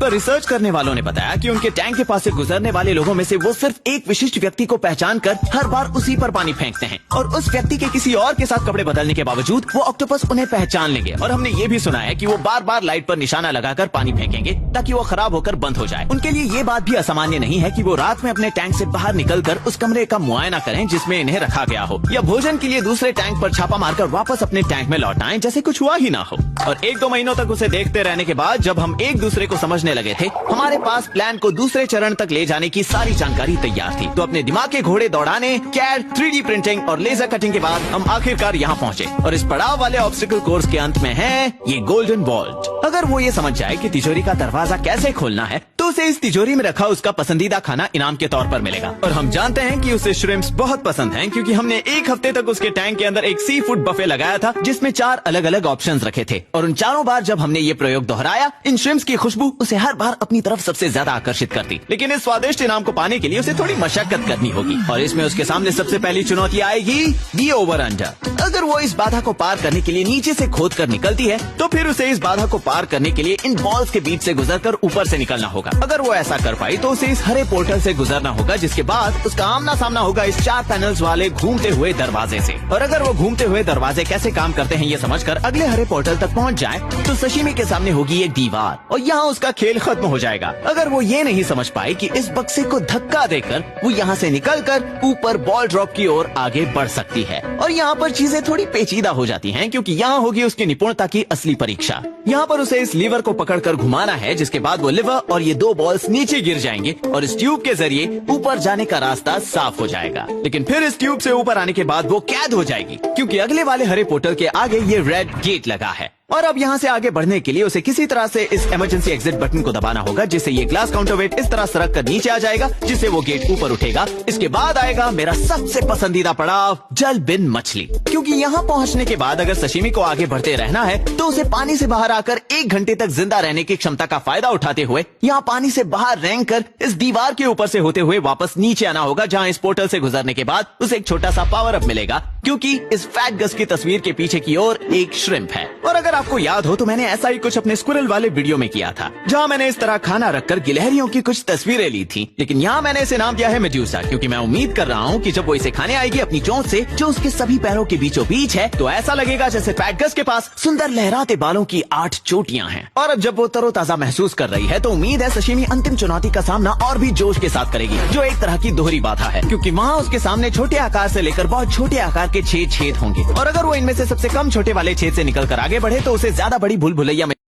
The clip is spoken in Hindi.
पर रिसर्च करने वालों ने बताया कि उनके टैंक के पास से गुजरने वाले लोगों में से वो सिर्फ एक विशिष्ट व्यक्ति को पहचान कर हर बार उसी पर पानी फेंकते हैं, और उस व्यक्ति के किसी और के साथ कपड़े बदलने के बावजूद वो ऑक्टोपस उन्हें पहचान लेंगे। और हमने ये भी सुना है कि वो बार बार लाइट पर निशाना लगाकर पानी फेंकेंगे ताकि वो खराब होकर बंद हो जाए। उनके लिए ये बात भी असामान्य नहीं है कि वो रात में अपने टैंक से बाहर निकलकर उस कमरे का मुआयना करें जिसमें इन्हें रखा गया हो, या भोजन के लिए दूसरे टैंक पर छापा मारकर वापस अपने टैंक में लौट आएं जैसे कुछ हुआ ही ना हो। और 1-2 महीनों तक उसे देखते रहने के बाद जब हम एक दूसरे को समझने लगे थे, हमारे पास प्लान को दूसरे चरण तक ले जाने की सारी जानकारी तैयार थी। तो अपने दिमाग के घोड़े दौड़ाने, कैड, 3D प्रिंटिंग और लेजर कटिंग के बाद हम आखिरकार यहाँ पहुँचे। और इस पड़ाव वाले ऑब्स्टिकल कोर्स के अंत में है ये गोल्डन वॉल्ट। अगर वो ये समझ जाए कि तिजोरी का दरवाजा कैसे खोलना है, तो उसे इस तिजोरी में रखा उसका पसंदीदा खाना इनाम के तौर पर मिलेगा। और हम जानते हैं कि उसे श्रिम्प्स बहुत पसंद हैं, क्योंकि हमने एक हफ्ते तक उसके टैंक के अंदर एक सी फूड बफे लगाया था जिसमें 4 अलग अलग ऑप्शंस रखे थे। और उन चारों बार जब हमने ये प्रयोग दोहराया, इन श्रिम्प्स की खुशबू उसे हर बार अपनी तरफ सबसे ज्यादा आकर्षित करती। लेकिन इस स्वादिष्ट इनाम को पाने के लिए उसे थोड़ी मशक्कत करनी होगी, और इसमें उसके सामने सबसे पहली चुनौती आएगी दी ओवर अंडर। अगर वो इस बाधा को पार करने के लिए नीचे से खोद कर निकलती है, तो फिर उसे इस बाधा को पार करने के लिए इन बॉल्स के बीच से गुजरकर ऊपर से निकलना होगा। अगर वो ऐसा कर पाई तो उसे इस हरे पोर्टल से गुजरना होगा, जिसके बाद उसका आमना सामना होगा इस 4 पैनल्स वाले घूमते हुए दरवाजे से। और अगर वो घूमते हुए दरवाजे कैसे काम करते हैं ये समझकर अगले हरे पोर्टल तक पहुंच जाए, तो सशीमी के सामने होगी एक दीवार और यहाँ उसका खेल खत्म हो जाएगा। अगर वो ये नहीं समझ पाए कि इस बक्से को धक्का देकर वो यहाँ से निकलकर ऊपर बॉल ड्रॉप की ओर आगे बढ़ सकती है। और यहाँ पर चीजें थोड़ी पेचीदा हो जाती हैं, क्योंकि यहाँ होगी उसकी निपुणता की असली परीक्षा। यहाँ पर उसे इस लीवर को पकड़कर घुमाना है, जिसके बाद वो लीवर और ये 2 बॉल्स नीचे गिर जाएंगे और इस ट्यूब के जरिए ऊपर जाने का रास्ता साफ हो जाएगा। लेकिन फिर इस ट्यूब से ऊपर आने के बाद वो कैद हो जाएगी, क्योंकि अगले वाले हरे पोर्टल के आगे ये रेड गेट लगा है। और अब यहाँ से आगे बढ़ने के लिए उसे किसी तरह से इस इमरजेंसी एग्जिट बटन को दबाना होगा, जिससे ये ग्लास काउंटरवेट इस तरह सरक कर नीचे आ जाएगा, जिससे वो गेट ऊपर उठेगा। इसके बाद आएगा मेरा सबसे पसंदीदा पड़ाव, जल बिन मछली। क्योंकि यहाँ पहुँचने के बाद अगर सशीमी को आगे बढ़ते रहना है, तो उसे पानी से बाहर आकर 1 घंटे तक जिंदा रहने की क्षमता का फायदा उठाते हुए यहाँ पानी से बाहर रेंग कर इस दीवार के ऊपर से होते हुए वापस नीचे आना होगा, जहाँ इस पोर्टल से गुजरने के बाद उसे एक छोटा सा पावर अप मिलेगा, क्योंकि इस फैट गस की तस्वीर के पीछे की ओर एक श्रिम्प है। और अगर आपको याद हो तो मैंने ऐसा ही कुछ अपने स्क्विरल वाले वीडियो में किया था, जहाँ मैंने इस तरह खाना रखकर गिलहरियों की कुछ तस्वीरें ली थी। लेकिन यहाँ मैंने इसे नाम दिया है मेड्यूसा, क्योंकि मैं उम्मीद कर रहा हूँ कि जब वो इसे खाने आएगी अपनी चोंच से, जो उसके सभी पैरों के बीचों बीच है, तो ऐसा लगेगा जैसे फैट गस के पास सुंदर लहराते बालों की 8 चोटियां हैं। और अब जब वो तरोताजा महसूस कर रही है, तो उम्मीद है सशीमी अंतिम चुनौती का सामना और भी जोश के साथ करेगी, जो एक तरह की दोहरी बाधा है, क्योंकि वहाँ उसके सामने छोटे आकार से लेकर बहुत छोटे आकार के 6 छेद होंगे। और अगर वो इनमें से सबसे कम छोटे वाले छेद से निकल कर आगे बढ़े, तो उसे ज्यादा बड़ी भूल भुलैया में